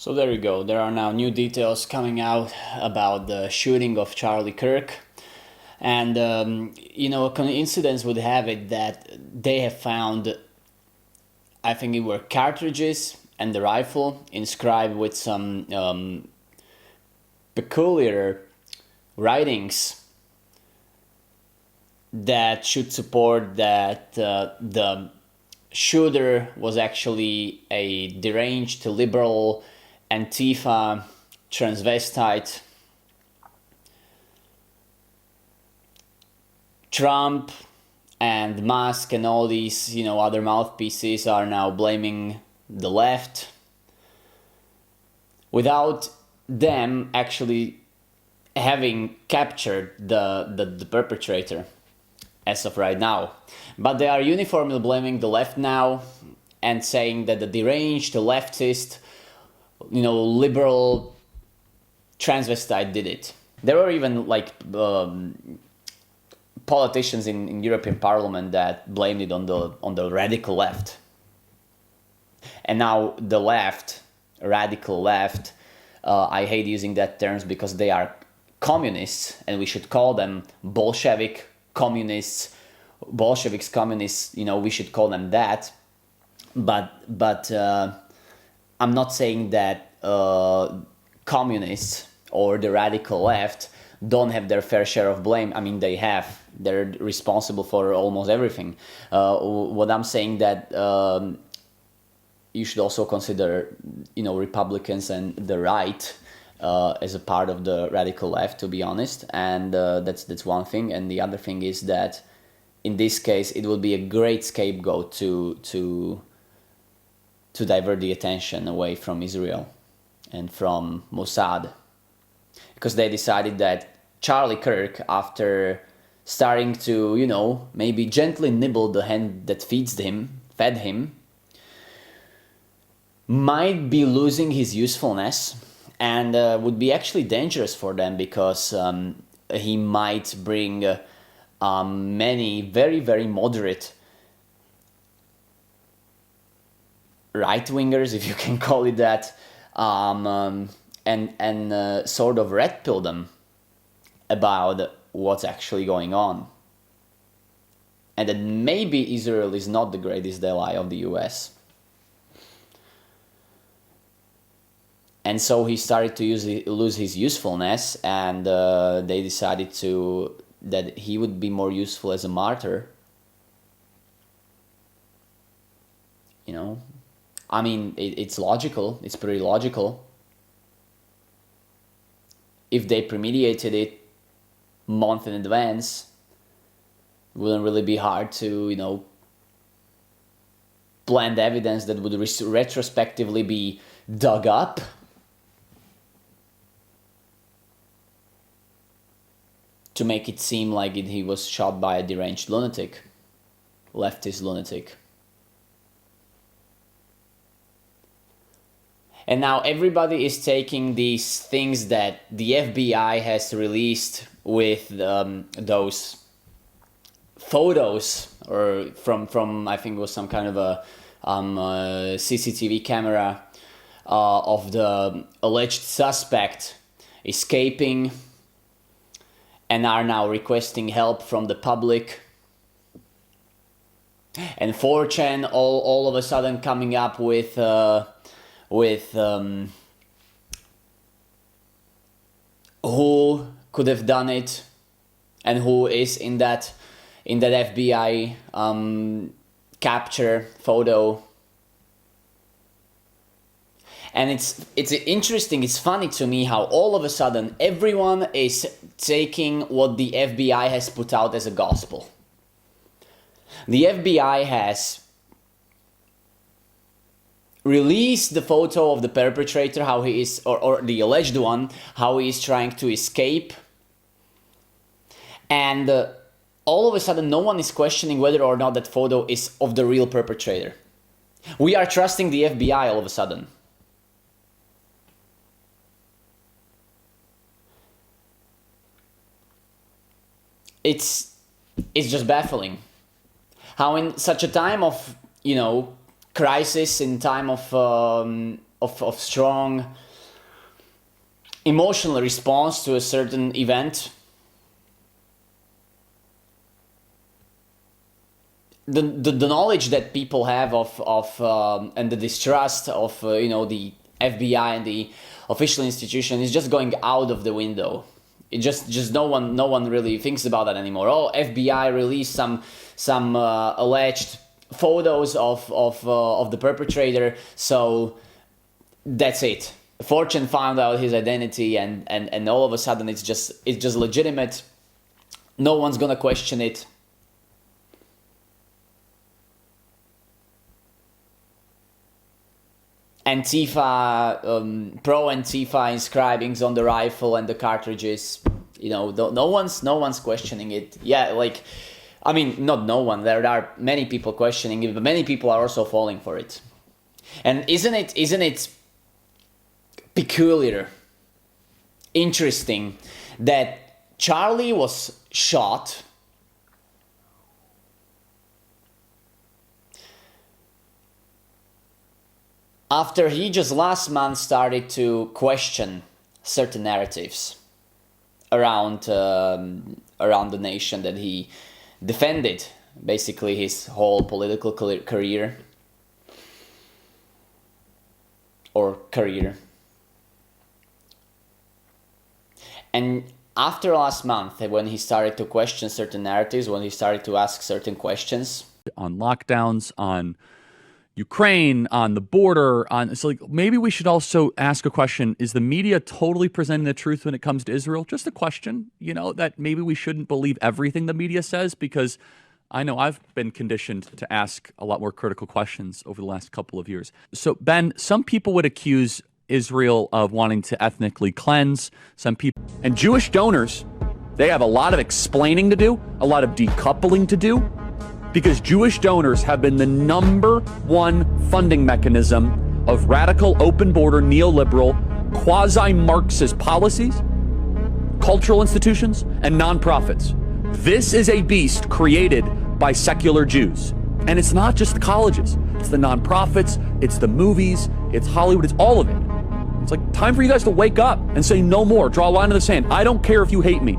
So there you go. There are now new details coming out about the shooting of Charlie Kirk. And, a coincidence would have it that they have found, I think it were cartridges and the rifle inscribed with some peculiar writings that should support that the shooter was actually a deranged liberal Antifa transvestite. Trump and Musk and all these, other mouthpieces are now blaming the left without them actually having captured the perpetrator as of right now. But they are uniformly blaming the left now and saying that the deranged, the leftist, liberal transvestite did it. There were even politicians in European Parliament that blamed it on the radical left. And now the left, radical left, I hate using that terms because they are communists, and we should call them Bolshevik communists, Bolsheviks communists. We should call them that. But I'm not saying that communists or the radical left don't have their fair share of blame. I mean, they have. They're responsible for almost everything. What I'm saying that you should also consider, Republicans and the right as a part of the radical left, to be honest. And that's one thing. And the other thing is that in this case, it will be a great scapegoat to divert the attention away from Israel and from Mossad, because they decided that Charlie Kirk, after starting to, maybe gently nibble the hand that fed him, might be losing his usefulness and would be actually dangerous for them, because he might bring many very, very moderate right-wingers, if you can call it that, and sort of red pill them about what's actually going on. And that maybe Israel is not the greatest ally of the US. And so he started to lose his usefulness, and they decided that he would be more useful as a martyr. I mean, it's logical. It's pretty logical. If they premeditated it month in advance, it wouldn't really be hard to, plant evidence that would retrospectively be dug up. To make it seem like he was shot by a deranged lunatic, leftist lunatic. And now everybody is taking these things that the FBI has released with those photos, or from I think it was some kind of a CCTV camera of the alleged suspect escaping, and are now requesting help from the public. And 4chan all of a sudden coming up with who could have done it and who is in that FBI capture photo. And it's interesting, it's funny to me how all of a sudden everyone is taking what the FBI has put out as a gospel. The FBI has released the photo of the perpetrator, how he is, or the alleged one, how he is trying to escape. And all of a sudden no one is questioning whether or not that photo is of the real perpetrator. We are trusting the FBI all of a sudden. It's just baffling how in such a time of crisis, in time of of strong emotional response to a certain event, the knowledge that people have of and the distrust of the FBI and the official institution is just going out of the window. It just no one really thinks about that anymore. Oh, FBI released some alleged photos of the perpetrator, so that's it. Fortune found out his identity, and all of a sudden it's just legitimate. No one's gonna question it. Antifa, pro-Antifa inscribings on the rifle and the cartridges. No one's questioning it. Yeah, like, I mean, not no one. There are many people questioning it, but many people are also falling for it. And isn't it peculiar, interesting that Charlie was shot after he just last month started to question certain narratives around the nation that he defended, basically his whole political career. And after last month, when he started to question certain narratives, when he started to ask certain questions on lockdowns, on Ukraine, on the border, so like maybe we should also ask a question: is the media totally presenting the truth when it comes to Israel? Just a question, that maybe we shouldn't believe everything the media says, because I know I've been conditioned to ask a lot more critical questions over the last couple of years. So Ben, some people would accuse Israel of wanting to ethnically cleanse. Some people, and Jewish donors, they have a lot of explaining to do, a lot of decoupling to do, because Jewish donors have been the number one funding mechanism of radical, open border, neoliberal, quasi-Marxist policies, cultural institutions, and nonprofits. This is a beast created by secular Jews. And it's not just the colleges. It's the nonprofits, it's the movies, it's Hollywood, it's all of it. It's like time for you guys to wake up and say no more. Draw a line in the sand. I don't care if you hate me.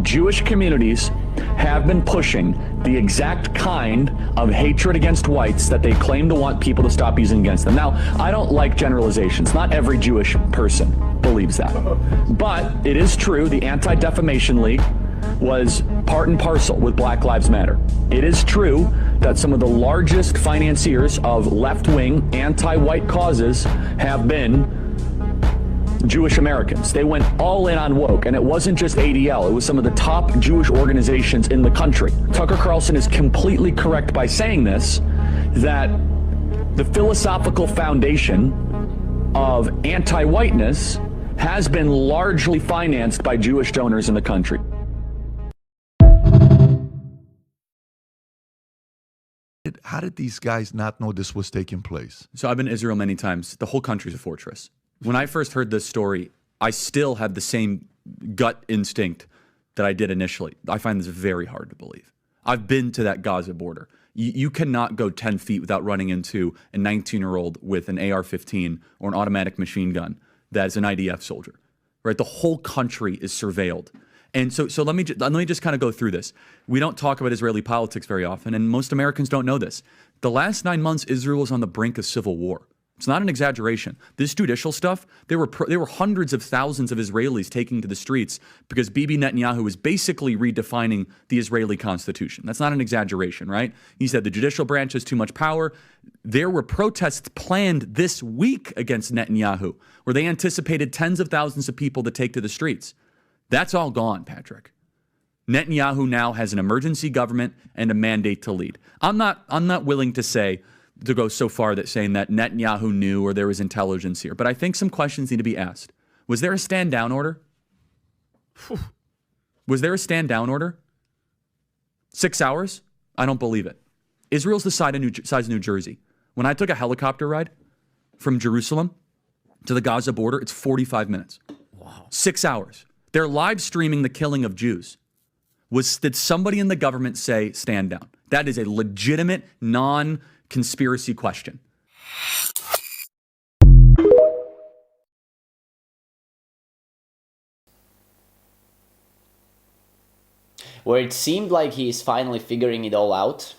Jewish communities have been pushing the exact kind of hatred against whites that they claim to want people to stop using against them. Now, I don't like generalizations. Not every Jewish person believes that. But it is true, the Anti-Defamation League was part and parcel with Black Lives Matter. It is true that some of the largest financiers of left-wing, anti-white causes have been Jewish Americans. They went all in on woke, and it wasn't just ADL. It was some of the top Jewish organizations in the country. Tucker Carlson is completely correct by saying this, that the philosophical foundation of anti-whiteness has been largely financed by Jewish donors in the country. How did these guys not know this was taking place? So I've been to Israel many times. The whole country's a fortress. When I first heard this story, I still had the same gut instinct that I did initially. I find this very hard to believe. I've been to that Gaza border. You cannot go 10 feet without running into a 19-year-old with an AR-15 or an automatic machine gun that is an IDF soldier, right? The whole country is surveilled. And so let me just kind of go through this. We don't talk about Israeli politics very often, and most Americans don't know this. The last 9 months, Israel was on the brink of civil war. It's not an exaggeration. This judicial stuff, there were hundreds of thousands of Israelis taking to the streets because Bibi Netanyahu was basically redefining the Israeli constitution. That's not an exaggeration, right? He said the judicial branch has too much power. There were protests planned this week against Netanyahu, where they anticipated tens of thousands of people to take to the streets. That's all gone, Patrick. Netanyahu now has an emergency government and a mandate to lead. I'm not willing to go so far that saying that Netanyahu knew or there was intelligence here, but I think some questions need to be asked. Was there a stand down order? Was there a stand down order? 6 hours? I don't believe it. Israel's the size of New Jersey. When I took a helicopter ride from Jerusalem to the Gaza border, it's 45 minutes. Wow. 6 hours. They're live streaming the killing of Jews. Did somebody in the government say stand down? That is a legitimate, non-conspiracy question. where it seemed like he is finally figuring it all out.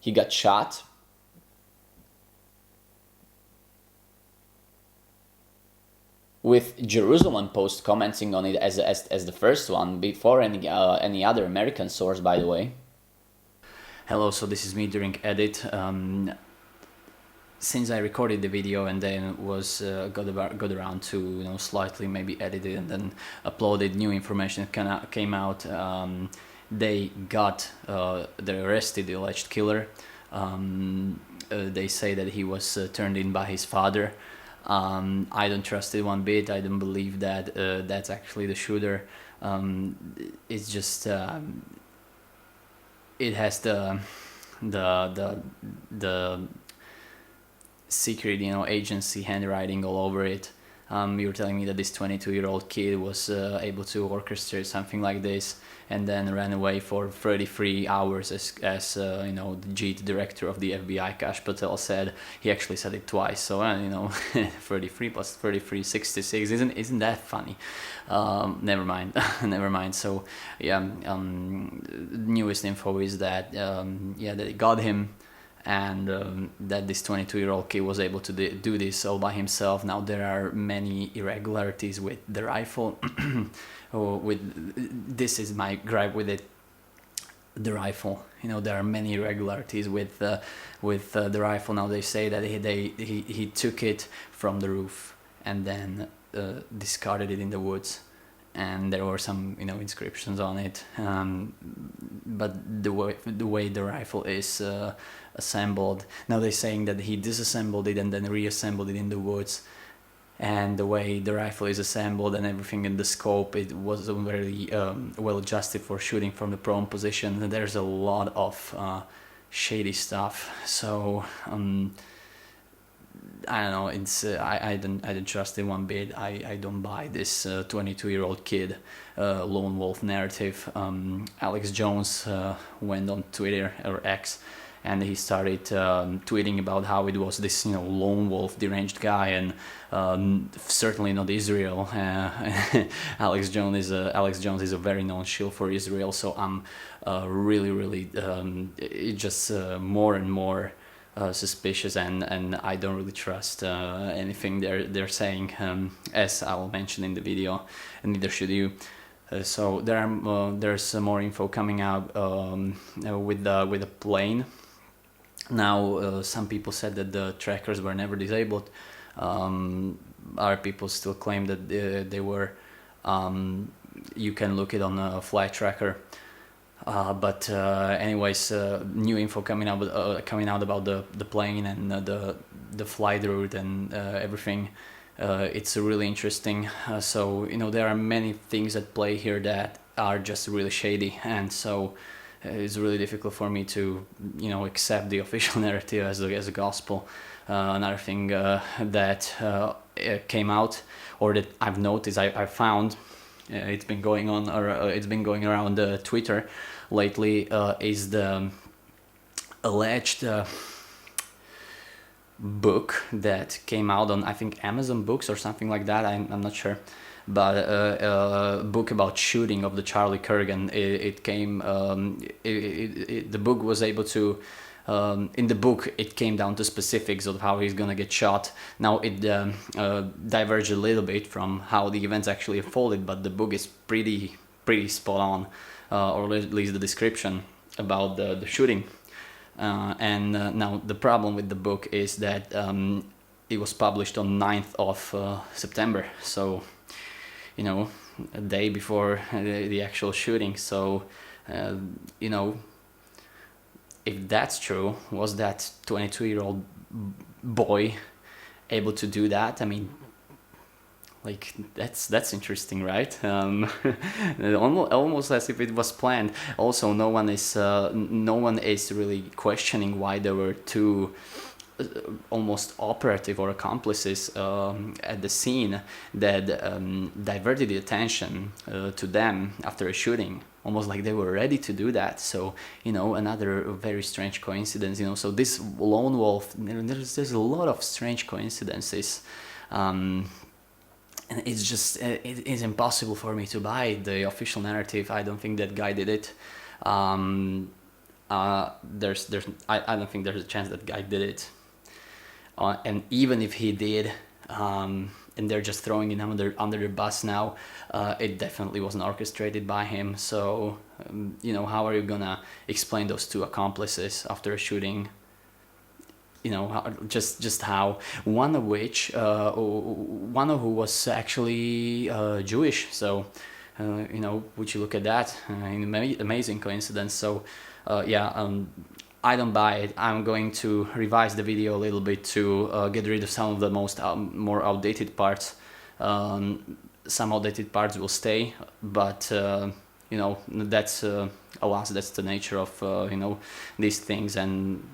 He got shot. With Jerusalem Post commenting on it as the first one before any other American source, by the way. Hello, so this is me during edit. Since I recorded the video and then was got around to slightly maybe edited and then uploaded new information that came out, they arrested the alleged killer. They say that he was turned in by his father. I don't trust it one bit. I don't believe that that's actually the shooter. It's just it has the secret agency handwriting all over it. You were telling me that this 22-year-old kid was able to orchestrate something like this and then ran away for 33 hours as the JIT director of the FBI, Kash Patel, said. He actually said it twice, so 33 plus 33, 66. Isn't that funny? Never mind. Never mind. So yeah, newest info is that that they got him, and that this 22-year-old kid was able to do this all by himself. Now there are many irregularities with the rifle. This is my gripe with it. The rifle, there are many irregularities with the rifle. Now they say that he took it from the roof and then discarded it in the woods, and there were some inscriptions on it. But the way the rifle is assembled, now they're saying that he disassembled it and then reassembled it in the woods. And the way the rifle is assembled and everything in the scope, it wasn't very well adjusted for shooting from the prone position. There's a lot of shady stuff. So I don't know. It's I don't trust it one bit. I don't buy this 22-year-old kid lone wolf narrative. Alex Jones went on Twitter or X, and he started tweeting about how it was this lone wolf deranged guy, and certainly not Israel. Alex Jones is a very known shield for Israel, so I'm really just more and more suspicious, and I don't really trust anything they're saying, as I will mention in the video, and neither should you. So there's more info coming out with the plane. Now some people said that the trackers were never disabled. Other people still claim that they were. You can look it on a flight tracker. But anyways, new info coming out about the plane and the flight route and everything. It's really interesting. So there are many things at play here that are just really shady, and so it's really difficult for me to accept the official narrative as a gospel. Another thing that came out, or that I've noticed, I found. It's been going on, or it's been going around Twitter lately, is the alleged book that came out on, I think, Amazon Books or something like that. I'm not sure, but a book about shooting of the Charlie Kirk, and it came. The book was able to. In the book, it came down to specifics of how he's gonna get shot. Now it diverged a little bit from how the events actually unfolded, but the book is pretty spot on, or at least the description about the shooting. And now the problem with the book is that it was published on 9th of September, so a day before the actual shooting. So if that's true, was that 22-year-old boy able to do that? I mean, like, that's interesting, right? Almost as if it was planned. Also, no one is really questioning why there were two almost operative or accomplices at the scene that diverted the attention to them after a shooting, almost like they were ready to do that. So another very strange coincidence. So this lone wolf, there's a lot of strange coincidences and it's just it is impossible for me to buy the official narrative. I don't think that guy did it. I don't think there's a chance that guy did it. And even if he did, and they're just throwing him under the bus now, it definitely wasn't orchestrated by him. So, how are you gonna explain those two accomplices after a shooting? Just how one of who was actually Jewish. So, would you look at that? Amazing coincidence. So, I don't buy it. I'm going to revise the video a little bit to get rid of some of the more outdated parts. Some outdated parts will stay, but that's alas, that's the nature of these things, and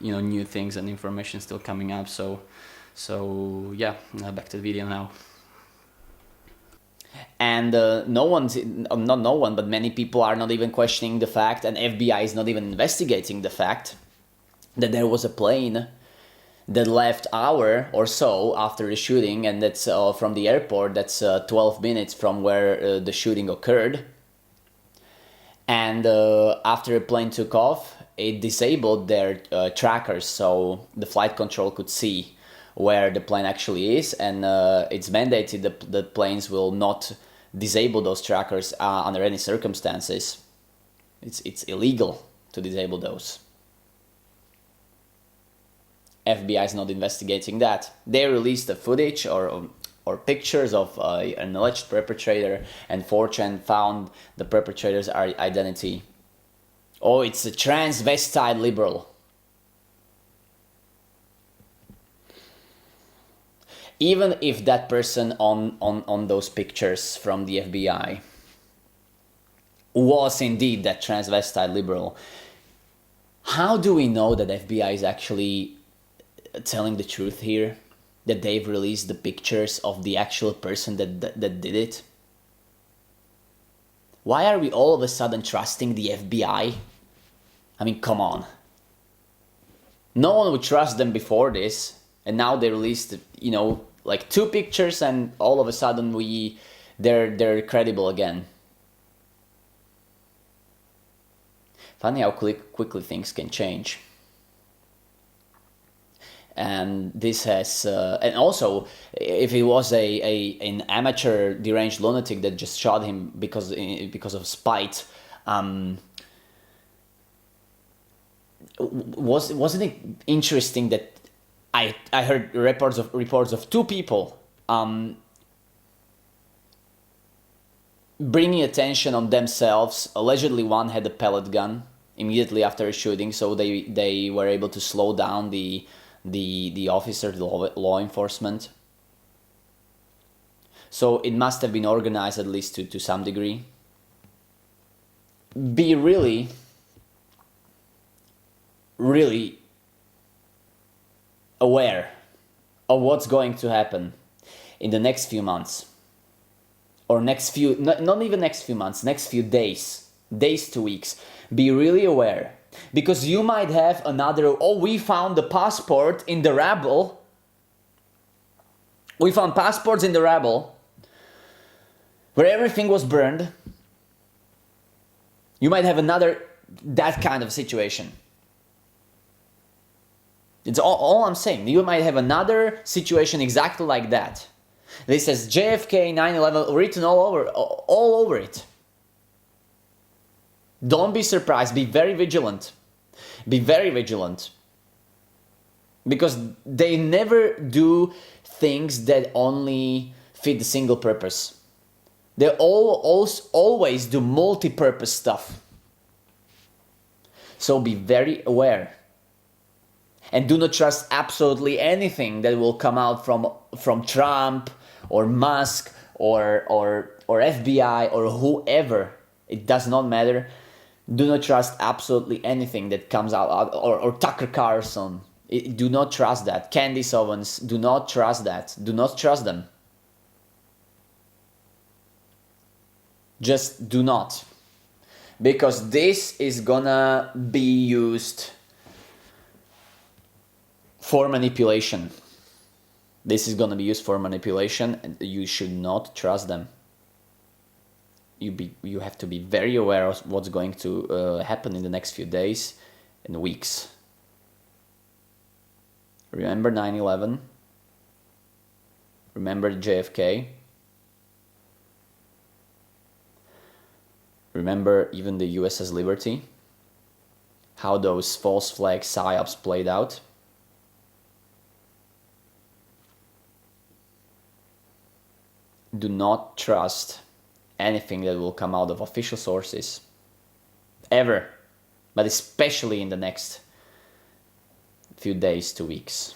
new things and information still coming up. So yeah, back to the video now. And not no one, but many people are not even questioning the fact, and FBI is not even investigating the fact that there was a plane that left hour or so after the shooting, and that's from the airport. That's 12 minutes from where the shooting occurred. And after the plane took off, it disabled their trackers, so the flight control could see where the plane actually is, and it's mandated that planes will not disable those trackers under any circumstances. It's illegal to disable those. FBI is not investigating that. They released the footage or pictures of an alleged perpetrator, and 4chan found the perpetrator's identity. Oh, it's a transvestite liberal. Even if that person on those pictures from the FBI was indeed that transvestite liberal, how do we know that FBI is actually telling the truth here? That they've released the pictures of the actual person that did it? Why are we all of a sudden trusting the FBI? I mean, come on. No one would trust them before this, and now they released, like 2 pictures, and all of a sudden they're credible again. Funny how quickly things can change. And this has, and also, if it was an amateur deranged lunatic that just shot him because of spite, wasn't it interesting that I heard reports of 2 people bringing attention on themselves. Allegedly, one had a pellet gun immediately after a shooting, so they were able to slow down the officer, the law enforcement. So it must have been organized, at least to some degree. Be really, really aware of what's going to happen in the next few months, or not even next few months, next few days to weeks. Be really aware, because you might have another, we found the passport in the rabble. We found passports in the rabble where everything was burned. You might have another, that kind of situation. It's all I'm saying. You might have another situation exactly like that. This says JFK 9/11 written all over it. Don't be surprised. Be very vigilant. Be very vigilant. Because they never do things that only fit the single purpose. They always do multi-purpose stuff. So be very aware. And do not trust absolutely anything that will come out from Trump or Musk or FBI or whoever. It does not matter. Do not trust absolutely anything that comes out, or Tucker Carlson. Do not trust that. Candace Owens, do not trust that. Do not trust them. Just do not. Because this is gonna be used for manipulation. This is going to be used for manipulation, and you should not trust them. You have to be very aware of what's going to happen in the next few days and weeks. Remember 9/11? Remember JFK? Remember even the USS Liberty? How those false flag psyops played out? Do not trust anything that will come out of official sources. Ever. But especially in the next few days to weeks.